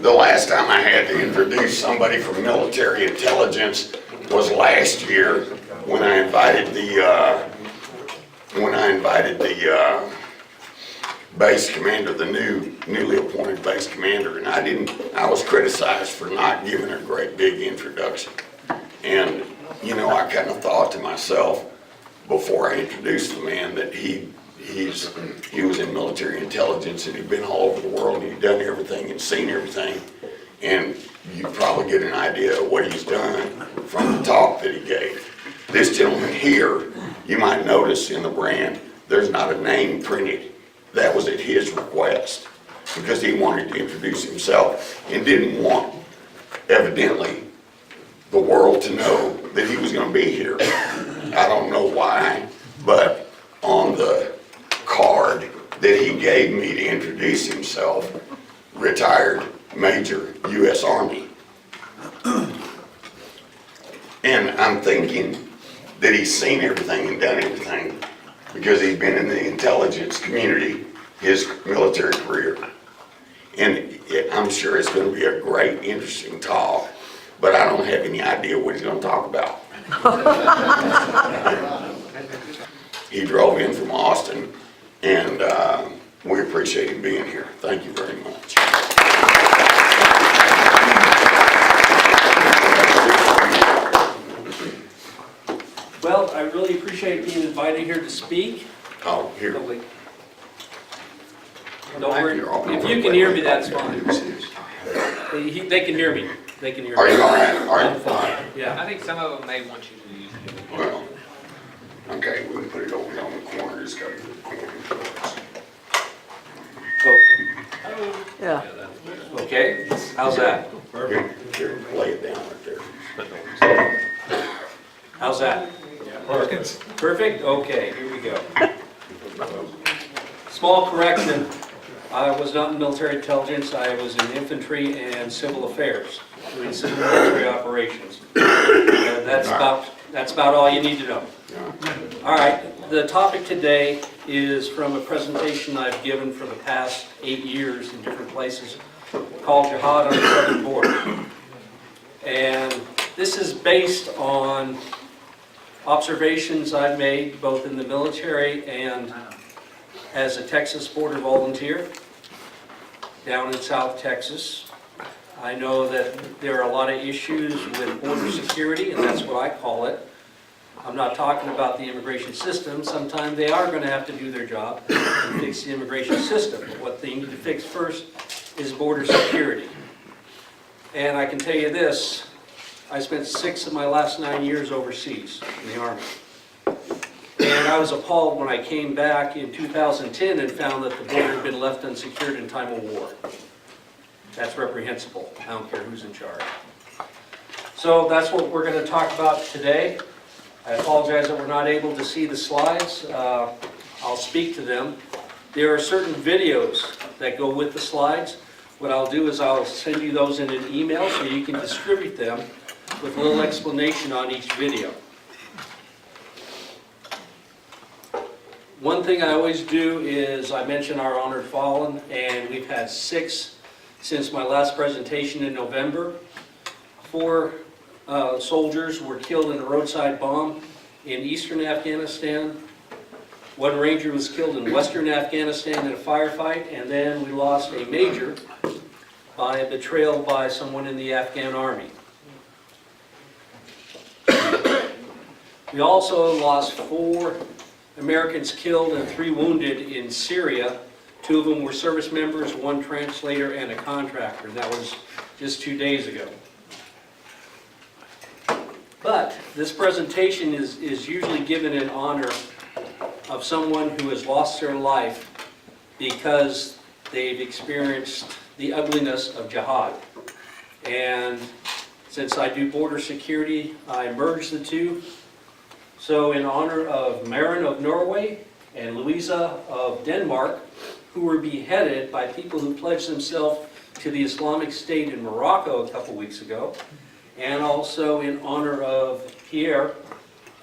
The last time I had to introduce somebody from military intelligence was last year when I invited the base commander, the newly appointed base commander, and I was criticized for not giving a great big introduction. And you know, I kind of thought to myself before I introduced the man that he was in military intelligence and he'd been all over the world and he'd done everything and seen everything, and you probably get an idea of what he's done from the talk that he gave. This gentleman here, you might notice in the brand, there's not a name printed. That was at his request because he wanted to introduce himself and didn't want, evidently, the world to know that he was going to be here. I don't know why, but on the card that he gave me to introduce himself, retired Major U.S. Army. And I'm thinking that he's seen everything and done everything because he's been in the intelligence community his military career. And I'm sure it's going to be a great, interesting talk, but I don't have any idea what he's going to talk about. He drove in from Austin, and we appreciate him being here. Thank you very much. Well, I really appreciate being invited here to speak. Oh, here. Don't worry. If you can hear me, that's fine. They can hear me. They can hear me. Are you all right? All right. I'm fine. Yeah. I think some of them may want you to use it. Well, okay, we can put it over here on the corner. Just gotta get the corner. Yeah. Okay. How's that? Here, lay it down right there. How's that? Perfect? Okay, here we go. Small correction. I was not in military intelligence. I was in infantry and civil affairs, doing civil military operations. And that's about all you need to know. All right, the topic today is from a presentation I've given for the past 8 years in different places called Jihad on the Southern Border. And this is based on observations I've made both in the military and as a Texas border volunteer down in South Texas. I know that there are a lot of issues with border security, and that's what I call it. I'm not talking about the immigration system. Sometimes they are going to have to do their job and fix the immigration system. But what they need to fix first is border security. And I can tell you this, I spent 6 of my last 9 years overseas in the Army. And I was appalled when I came back in 2010 and found that the border had been left unsecured in time of war. That's reprehensible. I don't care who's in charge. So that's what we're going to talk about today. I apologize that we're not able to see the slides. I'll speak to them. There are certain videos that go with the slides. What I'll do is I'll send you those in an email so you can distribute them with a little explanation on each video. One thing I always do is I mention our honored fallen, and we've had 6 since my last presentation in November. 4 soldiers were killed in a roadside bomb in eastern Afghanistan. 1 ranger was killed in western Afghanistan in a firefight, and then we lost a major by a betrayal by someone in the Afghan army. We also lost 4 Americans killed and 3 wounded in Syria. 2 of them were service members, 1 translator, and a contractor. That was just 2 days ago. But this presentation is usually given in honor of someone who has lost their life because they've experienced the ugliness of jihad. And since I do border security, I merge the two. So in honor of Maren of Norway and Louisa of Denmark, who were beheaded by people who pledged themselves to the Islamic State in Morocco a couple weeks ago, and also in honor of Pierre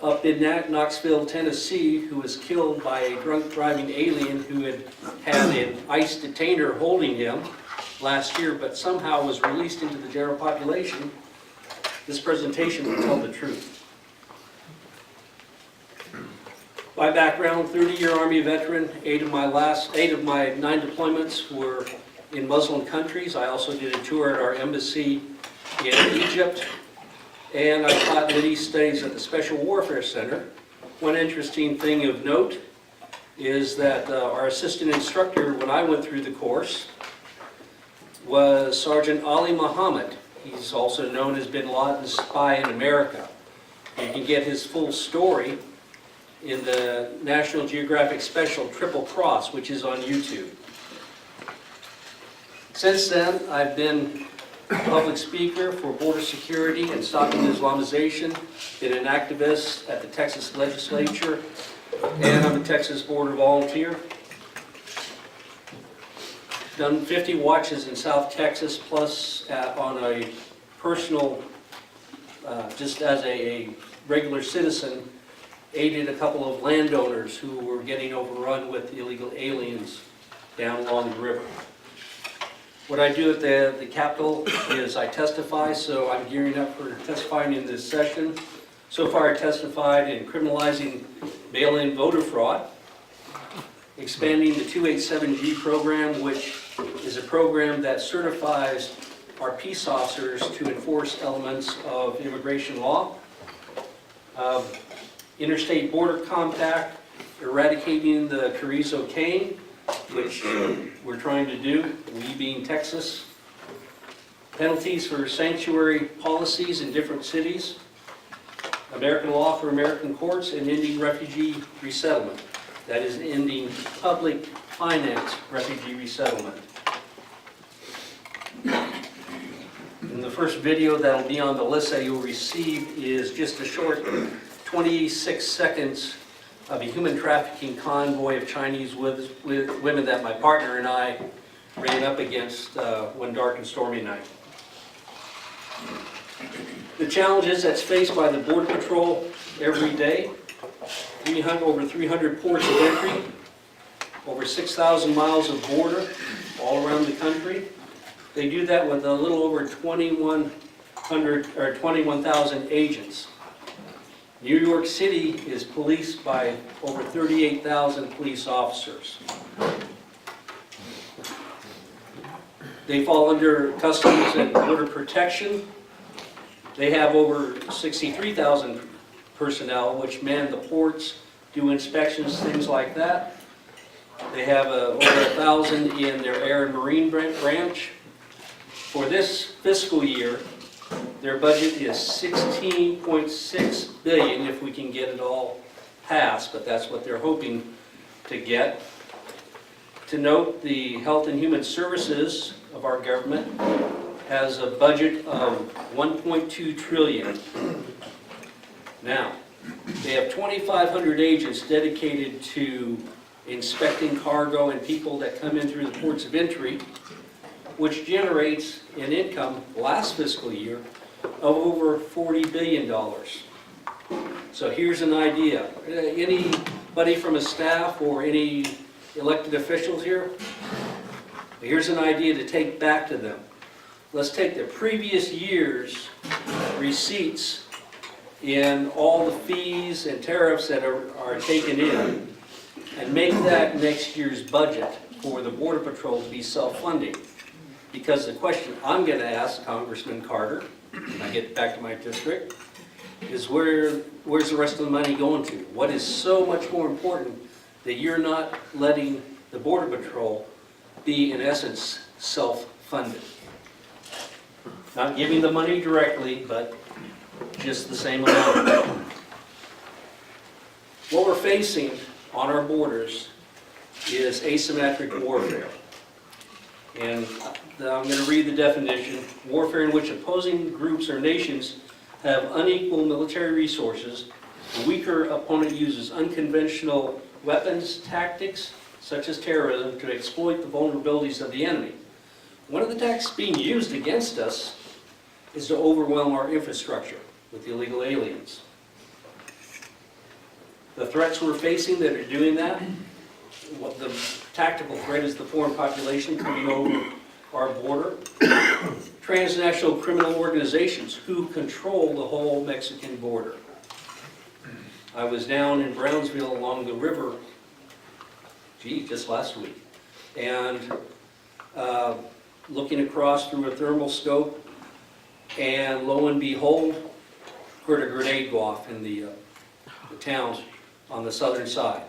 up in Knoxville, Tennessee, who was killed by a drunk driving alien who had an ICE detainer holding him last year, but somehow was released into the general population. This presentation will tell the truth. My background, 30-year Army veteran. 8 of my 9 deployments were in Muslim countries. I also did a tour at our embassy in Egypt, and I taught Middle East Studies at the Special Warfare Center. One interesting thing of note is that our assistant instructor, when I went through the course, was Sergeant Ali Muhammad. He's also known as Bin Laden's spy in America. You can get his full story in the National Geographic special Triple Cross, which is on YouTube. Since then, I've been a public speaker for border security and stopping Islamization, been an activist at the Texas legislature, and I'm a Texas border volunteer. Done 50 watches in South Texas, plus on a personal, just as a regular citizen, aided a couple of landowners who were getting overrun with illegal aliens down along the river. What I do at the Capitol is I testify, so I'm gearing up for testifying in this session. So far I testified in criminalizing mail-in voter fraud, expanding the 287G program, which is a program that certifies our peace officers to enforce elements of immigration law, interstate border compact, eradicating the Carrizo cane, which we're trying to do, we being Texas, penalties for sanctuary policies in different cities, American law for American courts, and ending refugee resettlement. That is ending public finance refugee resettlement. And the first video that'll be on the list that you'll receive is just a short 26 seconds of a human trafficking convoy of Chinese women that my partner and I ran up against one dark and stormy night. The challenges that's faced by the Border Patrol every day, over 300 ports of entry, over 6,000 miles of border all around the country. They do that with a little over 21,000 agents. New York City is policed by over 38,000 police officers. They fall under Customs and Border Protection. They have over 63,000 personnel which man the ports, do inspections, things like that. They have over 1,000 in their Air and Marine branch. For this fiscal year, their budget is $16.6 billion if we can get it all passed, but that's what they're hoping to get. To note, the Health and Human Services of our government has a budget of $1.2 trillion. Now, they have 2,500 agents dedicated to inspecting cargo and people that come in through the ports of entry, which generates an income last fiscal year of over $40 billion. So here's an idea. Anybody from a staff or any elected officials here? Here's an idea to take back to them. Let's take the previous year's receipts in all the fees and tariffs that are taken in and make that next year's budget for the Border Patrol to be self-funding. Because the question I'm going to ask Congressman Carter, when I get back to my district, is where's the rest of the money going to? What is so much more important that you're not letting the Border Patrol be, in essence, self-funded? Not giving the money directly, but just the same amount. What we're facing on our borders is asymmetric warfare. And I'm going to read the definition. Warfare in which opposing groups or nations have unequal military resources. The weaker opponent uses unconventional weapons, tactics, such as terrorism, to exploit the vulnerabilities of the enemy. One of the tactics being used against us is to overwhelm our infrastructure with illegal aliens. The threats we're facing that are doing that, what the tactical threat is the foreign population coming over our border, transnational criminal organizations who control the whole Mexican border. I was down in Brownsville along the river, just last week, and looking across through a thermal scope, and lo and behold, heard a grenade go off in the towns on the southern side.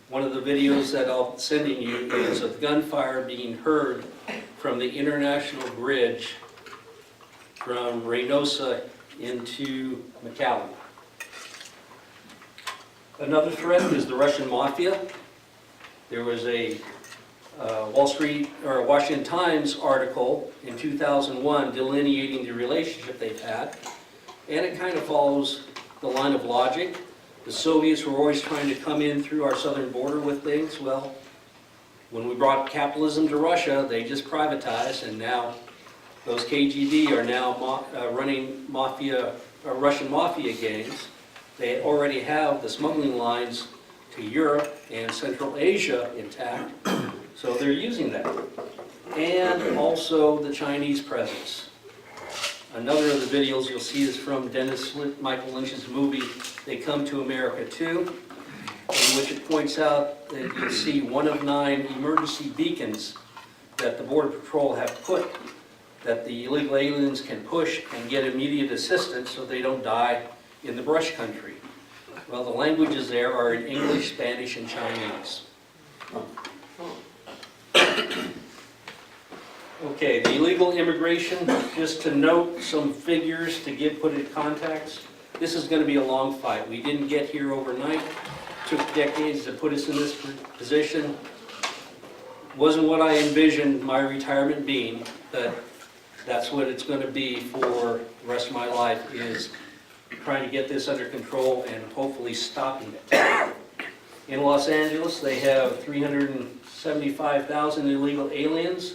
One of the videos that I'm sending you is of gunfire being heard from the international bridge from Reynosa into McAllen. Another threat is the Russian mafia. There was a Washington Times article in 2001 delineating the relationship they've had, and it kind of follows the line of logic. The Soviets were always trying to come in through our southern border with things. Well, when we brought capitalism to Russia, they just privatized, and now those KGB are now running Russian mafia gangs. They already have the smuggling lines to Europe and Central Asia intact, so they're using that. And also the Chinese presence. Another of the videos you'll see is from Michael Lynch's movie, They Come to America Too, in which it points out that you'll see 1 of 9 emergency beacons that the Border Patrol have put, that the illegal aliens can push and get immediate assistance so they don't die in the brush country. Well, the languages there are in English, Spanish, and Chinese. Okay, the illegal immigration, just to note some figures to put it in context. This is going to be a long fight. We didn't get here overnight. It took decades to put us in this position. Wasn't what I envisioned my retirement being, but that's what it's going to be for the rest of my life, is trying to get this under control and hopefully stopping it. In Los Angeles, they have 375,000 illegal aliens,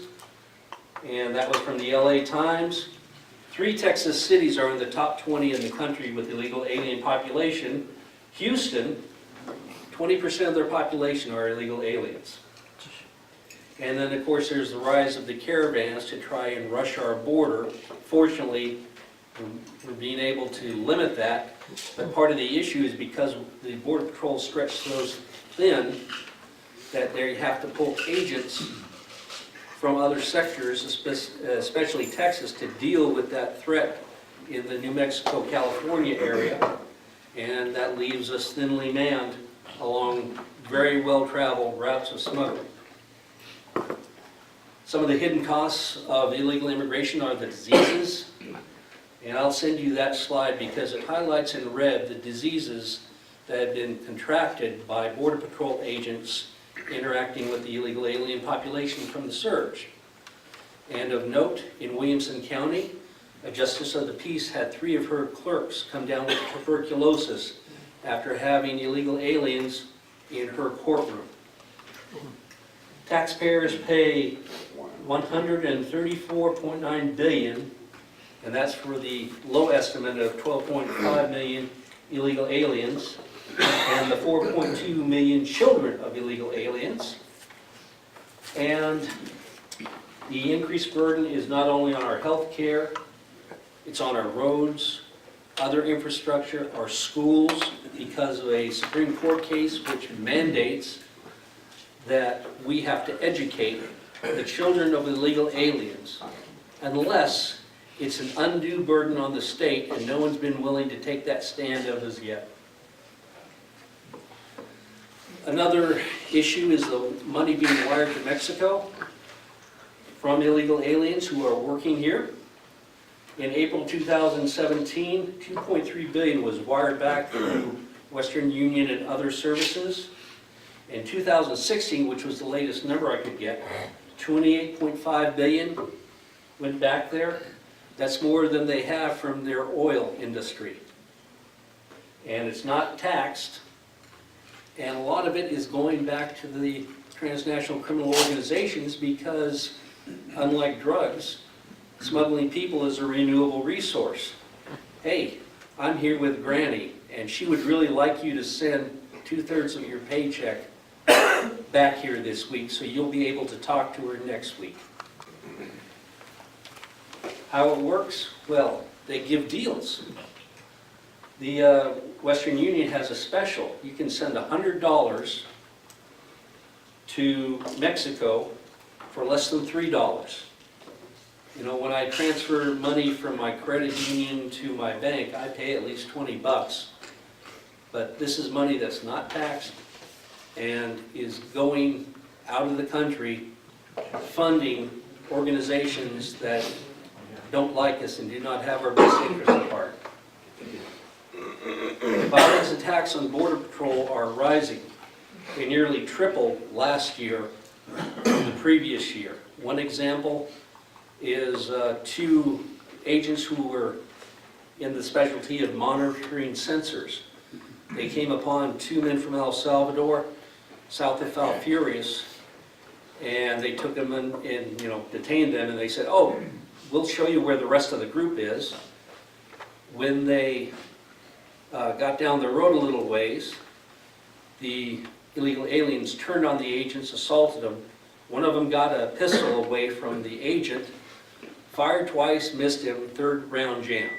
and that was from the LA Times. 3 Texas cities are in the top 20 in the country with illegal alien population. Houston, 20% of their population are illegal aliens. And then, of course, there's the rise of the caravans to try and rush our border. Fortunately, we're being able to limit that, but part of the issue is because the Border Patrol stretched so thin that they have to pull agents from other sectors, especially Texas, to deal with that threat in the New Mexico, California area, and that leaves us thinly manned along very well-traveled routes of smuggling. Some of the hidden costs of illegal immigration are the diseases, and I'll send you that slide because it highlights in red the diseases that have been contracted by Border Patrol agents interacting with the illegal alien population from the surge. And of note, in Williamson County, a justice of the peace had 3 of her clerks come down with tuberculosis after having illegal aliens in her courtroom. Taxpayers pay $134.9 billion, and that's for the low estimate of 12.5 million illegal aliens, and the 4.2 million children of illegal aliens. And the increased burden is not only on our health care, it's on our roads, other infrastructure, our schools, because of a Supreme Court case which mandates that we have to educate the children of illegal aliens, unless it's an undue burden on the state, and no one's been willing to take that stand of as yet. Another issue is the money being wired to Mexico from illegal aliens who are working here. In April 2017, $2.3 billion was wired back through Western Union and other services. In 2016, which was the latest number I could get, $28.5 billion went back there. That's more than they have from their oil industry. And it's not taxed. And a lot of it is going back to the transnational criminal organizations because, unlike drugs, smuggling people is a renewable resource. Hey, I'm here with Granny, and she would really like you to send 2/3 of your paycheck back here this week, so you'll be able to talk to her next week. How it works? Well, they give deals. The Western Union has a special. You can send $100 to Mexico for less than $3. You know, when I transfer money from my credit union to my bank, I pay at least $20. But this is money that's not taxed and is going out of the country, funding organizations that don't like us and do not have our best interests at heart. Violence attacks on Border Patrol are rising. They nearly tripled last year from the previous year. One example is 2 agents who were in the specialty of monitoring sensors. They came upon 2 men from El Salvador, south of Falfurrias, and they took them and detained them, and they said, "Oh, we'll show you where the rest of the group is." When they got down the road a little ways, the illegal aliens turned on the agents, assaulted them. One of them got a pistol away from the agent, fired twice, missed him, 3rd round jammed.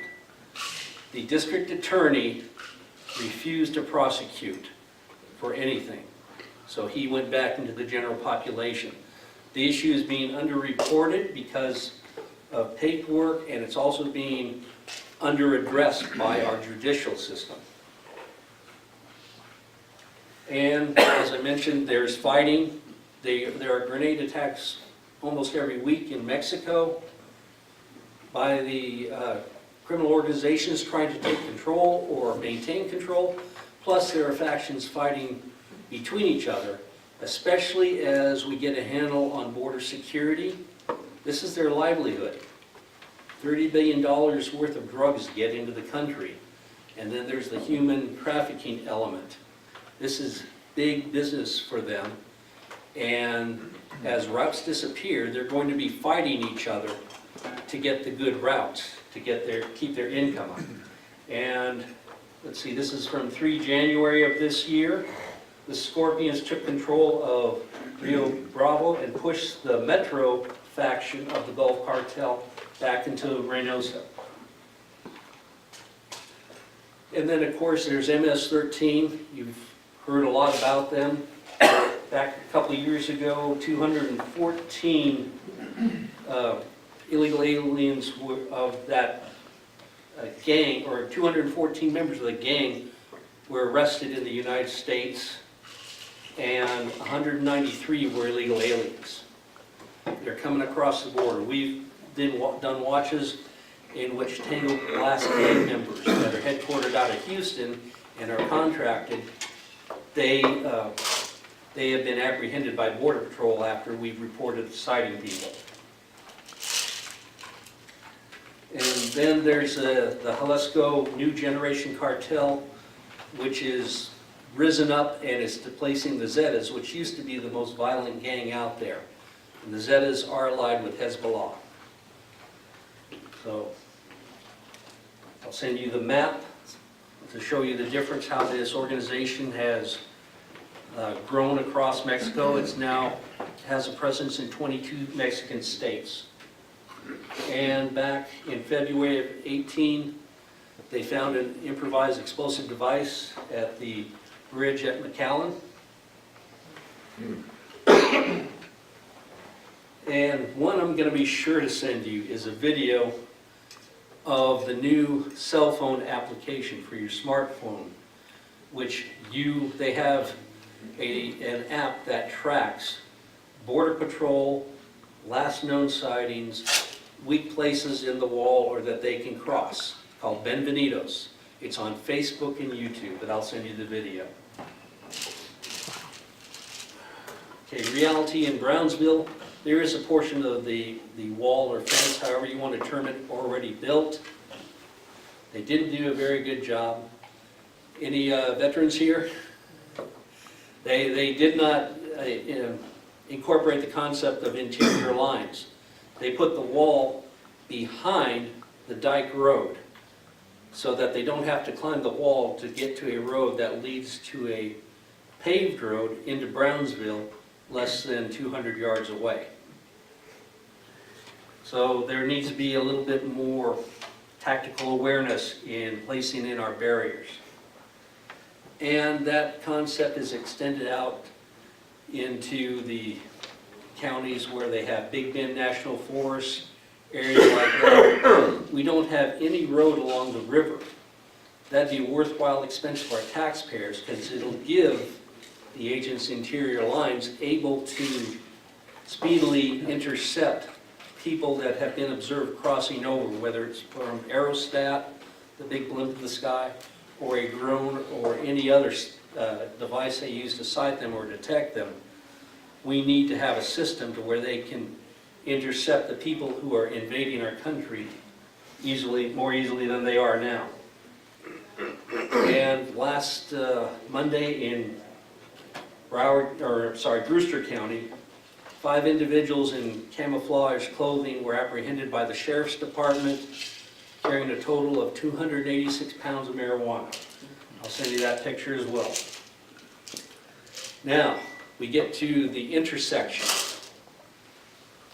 The district attorney refused to prosecute for anything, so he went back into the general population. The issue is being underreported because of paperwork, and it's also being under-addressed by our judicial system. And as I mentioned, there's fighting. There are grenade attacks almost every week in Mexico by the criminal organizations trying to take control or maintain control. Plus, there are factions fighting between each other, especially as we get a handle on border security. This is their livelihood. $30 billion worth of drugs get into the country. And then there's the human trafficking element. This is big business for them. And as routes disappear, they're going to be fighting each other to get the good routes, to keep their income up. And let's see, this is from 3 January of this year. The Scorpions took control of Rio Bravo and pushed the Metro faction of the Gulf Cartel back into Reynosa. And then, of course, there's MS-13. You've heard a lot about them. Back a couple of years ago, 214 illegal aliens of that gang, or 214 members of the gang, were arrested in the United States, and 193 were illegal aliens. They're coming across the border. We've done watches in which Tango Glass gang members that are headquartered out of Houston and are contracted, they have been apprehended by Border Patrol after we've reported citing people. And then there's the Jalisco New Generation Cartel, which is risen up and is displacing the Zetas, which used to be the most violent gang out there. And the Zetas are allied with Hezbollah. So I'll send you the map to show you the difference, how this organization has grown across Mexico. It's now has a presence in 22 Mexican states. And back in February of 18, they found an improvised explosive device at the bridge at McAllen. And one I'm going to be sure to send you is a video of the new cell phone application for your smartphone, which they have an app that tracks Border Patrol, last known sightings, weak places in the wall or that they can cross, called Benvenidos. It's on Facebook and YouTube, but I'll send you the video. Okay, reality in Brownsville. There is a portion of the wall or fence, however you want to term it, already built. They didn't do a very good job. Any veterans here? They did not incorporate the concept of interior lines. They put the wall behind the dike road. so that they don't have to climb the wall to get to a road that leads to a paved road into Brownsville less than 200 yards away. So there needs to be a little bit more tactical awareness in placing in our barriers. And that concept is extended out into the counties where they have Big Bend National Forest, areas like that. We don't have any road along the river. That'd be a worthwhile expense for our taxpayers because it'll give the agents' interior lines able to speedily intercept people that have been observed crossing over, whether it's from aerostat, the big blimp in the sky, or a drone, or any other device they use to sight them or detect them. We need to have a system to where they can intercept the people who are invading our country more easily than they are now. And last Monday in Brewster County, 5 individuals in camouflage clothing were apprehended by the Sheriff's Department carrying a total of 286 pounds of marijuana. I'll send you that picture as well. Now, we get to the intersection.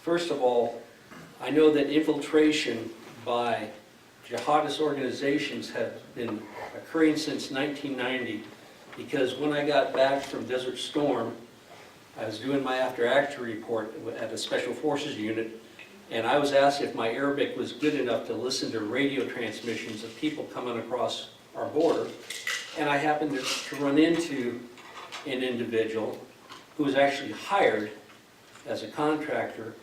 First of all, I know that infiltration by jihadist organizations have been occurring since 1990 because when I got back from Desert Storm, I was doing my after-action report at a Special Forces unit, and I was asked if my Arabic was good enough to listen to radio transmissions of people coming across our border, and I happened to run into an individual who was actually hired as a contractor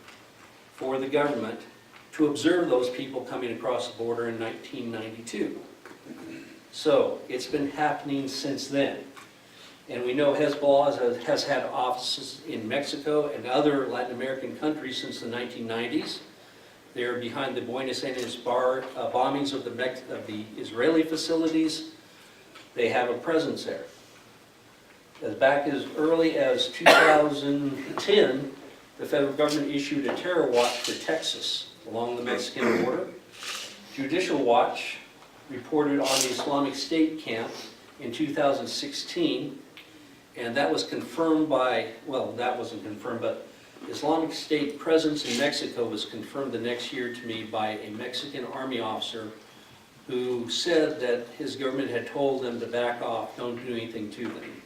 for the government to observe those people coming across the border in 1992. So it's been happening since then. And we know Hezbollah has had offices in Mexico and other Latin American countries since the 1990s. They're behind the Buenos Aires bombings of the Israeli facilities. They have a presence there. As back as early as 2010, the federal government issued a terror watch for Texas along the Mexican border. Judicial Watch reported on the Islamic State camp in 2016, and that was confirmed by, well, that wasn't confirmed, but Islamic State presence in Mexico was confirmed the next year to me by a Mexican army officer who said that his government had told them to back off, don't do anything to them.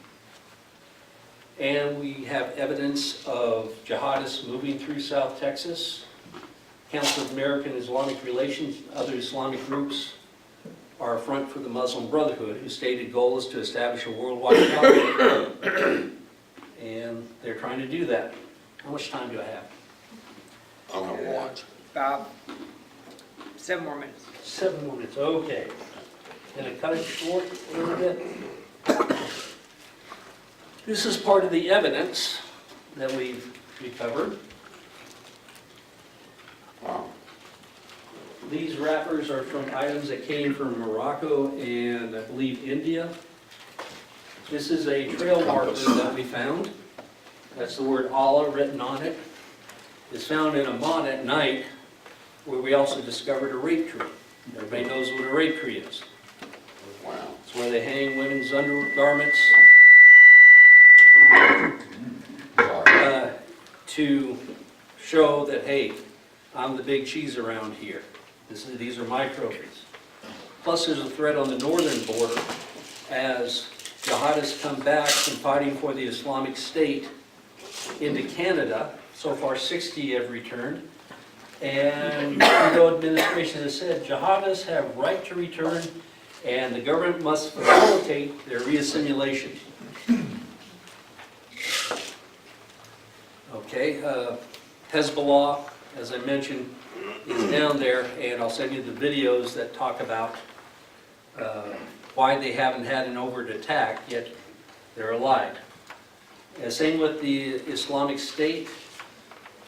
And we have evidence of jihadists moving through South Texas. Council of American Islamic Relations, other Islamic groups, are a front for the Muslim Brotherhood, whose stated goal is to establish a worldwide caliphate. And they're trying to do that. How much time do I have? I'm gonna watch. About 7 more minutes. 7 more minutes, okay. Gonna cut it short a little bit. This is part of the evidence that we've recovered. Wow. These wrappers are from items that came from Morocco and I believe India. This is a trail marker that we found. That's the word Allah written on it. It's found in Amman at night, where we also discovered a rape tree. Everybody knows what a rape tree is. Wow. It's where they hang women's undergarments to show that, hey, I'm the big cheese around here. These are my trophies. Plus there's a threat on the northern border as jihadists come back from fighting for the Islamic State into Canada. So far 60 have returned. And the Trudeau administration has said jihadists have right to return and the government must facilitate their reassimilation. Okay, Hezbollah, as I mentioned, is down there, and I'll send you the videos that talk about why they haven't had an overt attack, yet they're alive. And same with the Islamic State.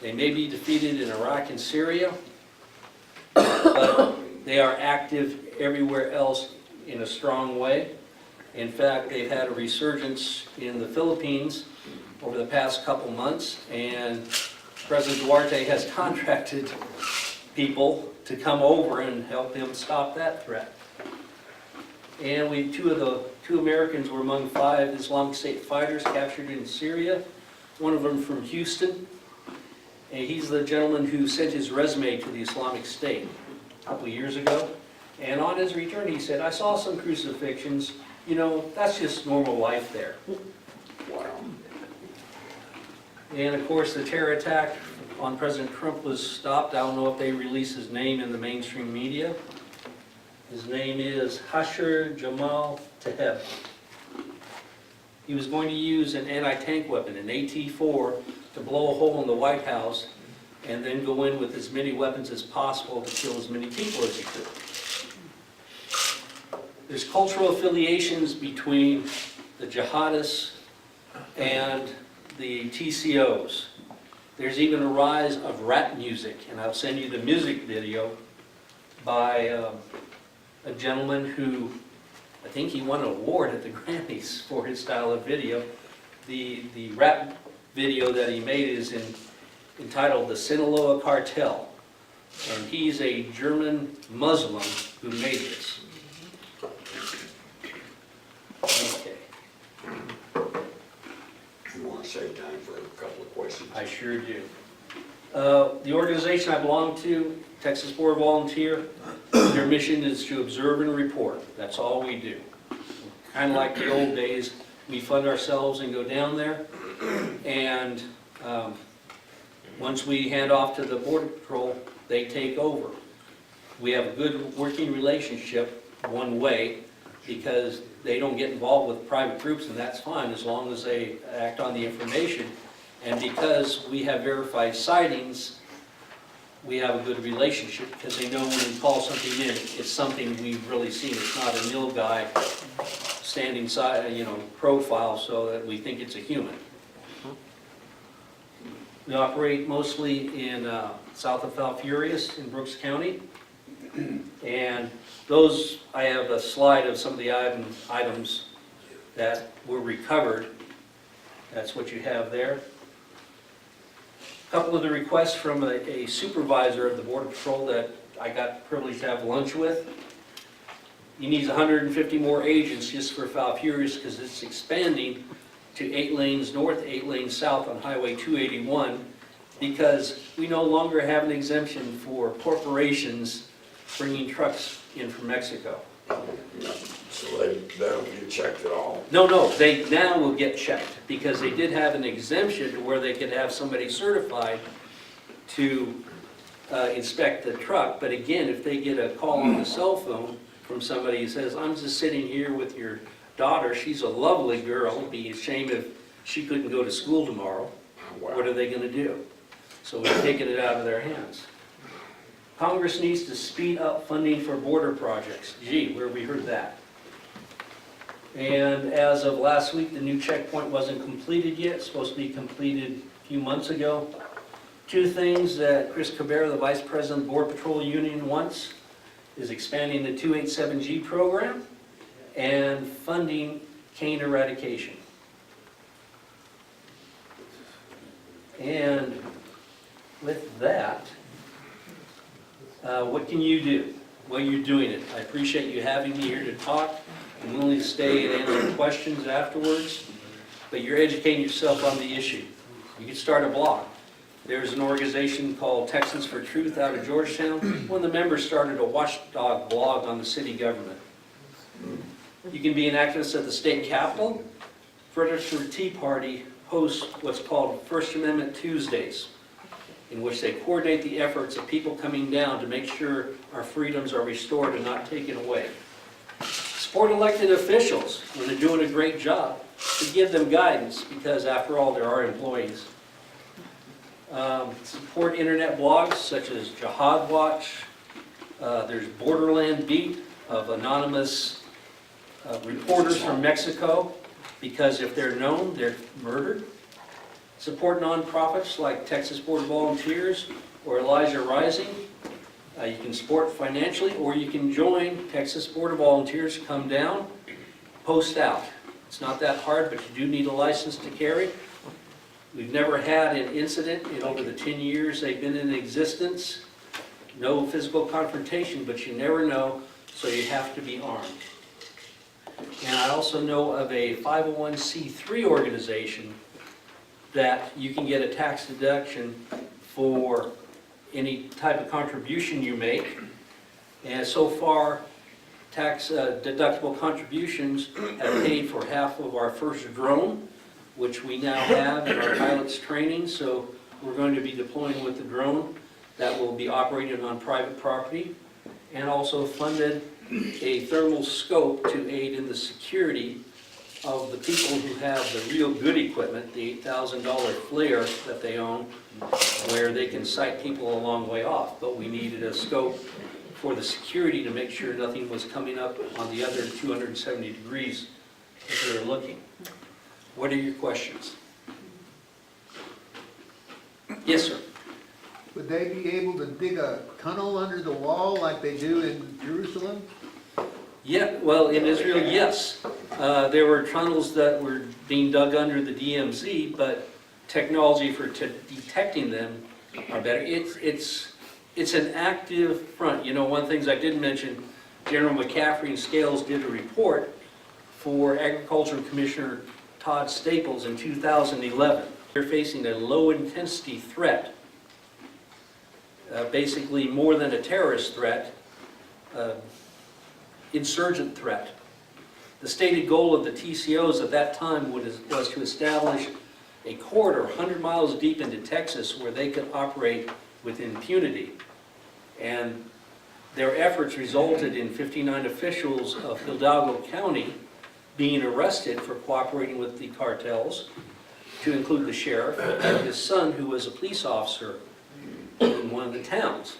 They may be defeated in Iraq and Syria, but they are active everywhere else in a strong way. In fact, they've had a resurgence in the Philippines over the past couple months, and President Duarte has contracted people to come over and help him stop that threat. And two Americans were among 5 Islamic State fighters captured in Syria, one of them from Houston. And he's the gentleman who sent his resume to the Islamic State a couple of years ago. And on his return, he said, I saw some crucifixions. You know, that's just normal life there. Wow. And of course, the terror attack on President Trump was stopped. I don't know if they released his name in the mainstream media. His name is Hashir Jamal Tayeb. He was going to use an anti-tank weapon, an AT-4, to blow a hole in the White House and then go in with as many weapons as possible to kill as many people as he could. There's cultural affiliations between the jihadists and the TCOs. There's even a rise of rap music, and I'll send you the music video by a gentleman who, I think he won an award at the Grammys for his style of video. The rap video that he made is entitled The Sinaloa Cartel, and he's a German Muslim who made this. Okay, You want to save time for a couple of questions? I sure do. The organization I belong to, Texas Board of Volunteer, their mission is to observe and report. That's all we do. Kind of like the old days, we fund ourselves and go down there, and once we hand off to the Border Patrol, they take over. We have a good working relationship one way, because they don't get involved with private groups, and that's fine as long as they act on the information. And because we have verified sightings, we have a good relationship, because they know when we call something in, it's something we've really seen. It's not a nil guy standing side, profile, so that we think it's a human. We operate mostly in south of Falfurrias in Brooks County. And those, I have a slide of some of the items that were recovered. That's what you have there. A couple of the requests from a supervisor of the Border Patrol that I got the privilege to have lunch with. He needs 150 more agents just for Falfurrias, because it's expanding to 8 lanes north, 8 lanes south on Highway 281, because we no longer have an exemption for corporations bringing trucks in from Mexico. No. So they don't get checked at all? No, they now will get checked, because they did have an exemption to where they could have somebody certified to inspect the truck. But again, if they get a call on the cell phone from somebody who says, I'm just sitting here with your daughter, she's a lovely girl, it'd be a shame if she couldn't go to school tomorrow, Wow. what are they going to do? So we're taking it out of their hands. Congress needs to speed up funding for border projects. Gee, where have we heard that? And as of last week, the new checkpoint wasn't completed yet. It's supposed to be completed a few months ago. 2 things that Chris Cabrera, the Vice President of the Border Patrol Union, wants is expanding the 287G program and funding cane eradication. And with that, what can you do? Well, you're doing it. I appreciate you having me here to talk. I'm willing to stay and answer questions afterwards, but you're educating yourself on the issue. You can start a blog. There's an organization called Texans for Truth out of Georgetown. One of the members started a watchdog blog on the city government. You can be an activist at the state capitol. Fredericksburg Tea Party hosts what's called First Amendment Tuesdays, in which they coordinate the efforts of people coming down to make sure our freedoms are restored and not taken away. Support elected officials when they're doing a great job, to give them guidance, because after all, they're our employees. Support internet blogs such as Jihad Watch. There's Borderland Beat of anonymous reporters from Mexico, because if they're known, they're murdered. Support nonprofits like Texas Board of Volunteers or Elijah Rising. You can support financially, or you can join Texas Board of Volunteers, come down, post out. It's not that hard, but you do need a license to carry. We've never had an incident in over the 10 years they've been in existence. No physical confrontation, but you never know, so you have to be armed. And I also know of a 501c3 organization that you can get a tax deduction for any type of contribution you make. And so far, tax deductible contributions have paid for half of our first drone, which we now have in our pilot's training. So we're going to be deploying with the drone that will be operated on private property, and also funded a thermal scope to aid in the security of the people who have the real good equipment, the $8,000 flare that they own, where they can sight people a long way off. But we needed a scope for the security to make sure nothing was coming up on the other 270 degrees that they were looking. What are your questions? Yes, sir. Would they be able to dig a tunnel under the wall like they do in Jerusalem? Yeah, well, in Israel, yes. There were tunnels that were being dug under the DMZ, but technology for detecting them are better. It's an active front. You know, one of the things I did mention, General McCaffrey and Scales did a report for Agriculture Commissioner Todd Staples in 2011. They're facing a low-intensity threat, basically more than a terrorist threat, insurgent threat. The stated goal of the TCOs at that time was to establish a corridor 100 miles deep into Texas where they could operate with impunity. And their efforts resulted in 59 officials of Hidalgo County being arrested for cooperating with the cartels, to include the sheriff and his son, who was a police officer in one of the towns.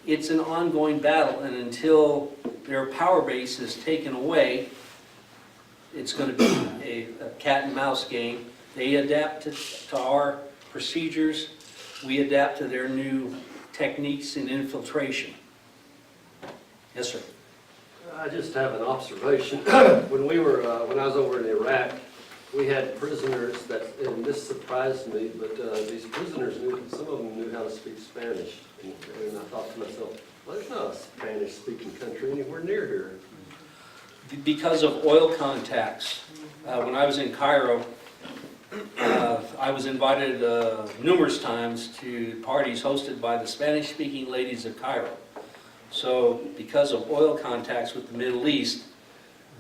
It's an ongoing battle, and until their power base is taken away, it's going to be a cat and mouse game. They adapt to our procedures. We adapt to their new techniques in infiltration. Yes, sir. I just have an observation. When I was over in Iraq, we had prisoners that, and this surprised me, but these prisoners some of them knew how to speak Spanish. And I thought to myself, well, there's not a Spanish-speaking country anywhere near here. Because of oil contacts. When I was in Cairo, I was invited numerous times to parties hosted by the Spanish-speaking ladies of Cairo. So because of oil contacts with the Middle East,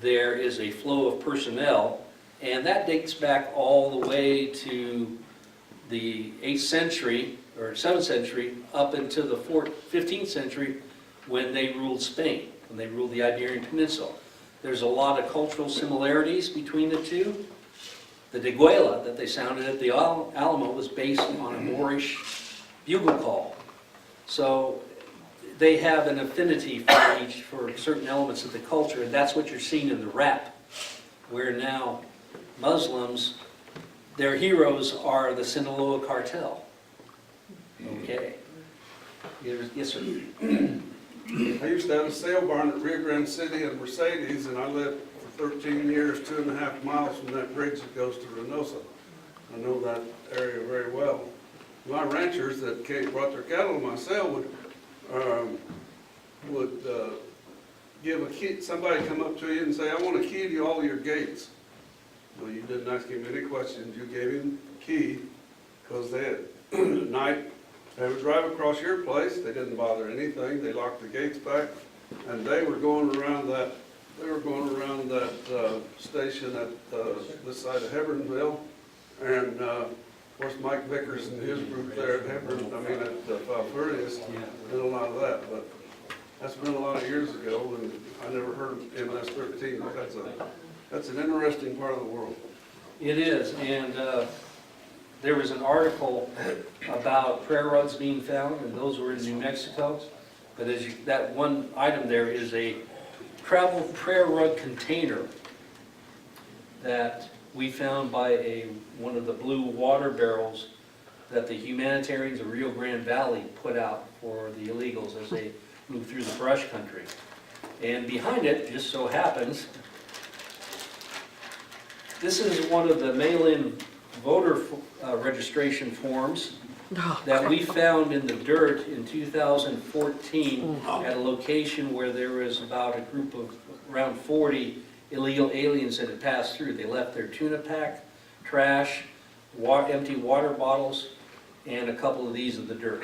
there is a flow of personnel, and that dates back all the way to the 8th century, or 7th century, up into the 15th century when they ruled Spain, when they ruled the Iberian Peninsula. There's a lot of cultural similarities between the two. The Deguela that they sounded at the Alamo was based on a Moorish bugle call. So they have an affinity for certain elements of the culture, and that's what you're seeing in the rap, where now Muslims, their heroes are the Sinaloa cartel. Okay. Yes, sir. I used to have a sale barn at Rio Grande City in Mercedes, and I lived for 13 years, 2.5 miles from that bridge that goes to Reynosa. I know that area very well. My ranchers that brought their cattle to my sale would give a key. Somebody come up to you and say, "I want a key to all your gates." Well, you didn't ask him any questions. You gave him a key because at night they would drive across your place. They didn't bother anything. They locked the gates back, and they were going around that. They were going around that station at this side of Hebronville, and of course Mike Vickers and his group there at Hebron. I mean at Falfurrias did a lot of that, but that's been a lot of years ago, and I never heard of MS-13. But that's an interesting part of the world. It is, and there was an article about prayer rugs being found, and those were in New Mexico. But that one item there is a travel prayer rug container that we found by one of the blue water barrels that the humanitarians of Rio Grande Valley put out for the illegals as they move through the brush country. And behind it, just so happens, this is one of the mail-in voter registration forms that we found in the dirt in 2014 at a location where there was about a group of around 40 illegal aliens that had passed through. They left their tuna pack, trash, empty water bottles, and a couple of these of the dirt.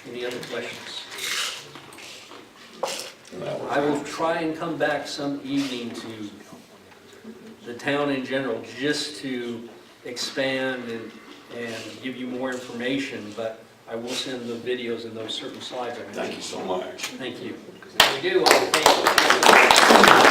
Any other questions? I will try and come back some evening to the town in general, just to expand and give you more information, but I will send the videos and those certain slides. Thank you so much. Thank you. We do want to thank you.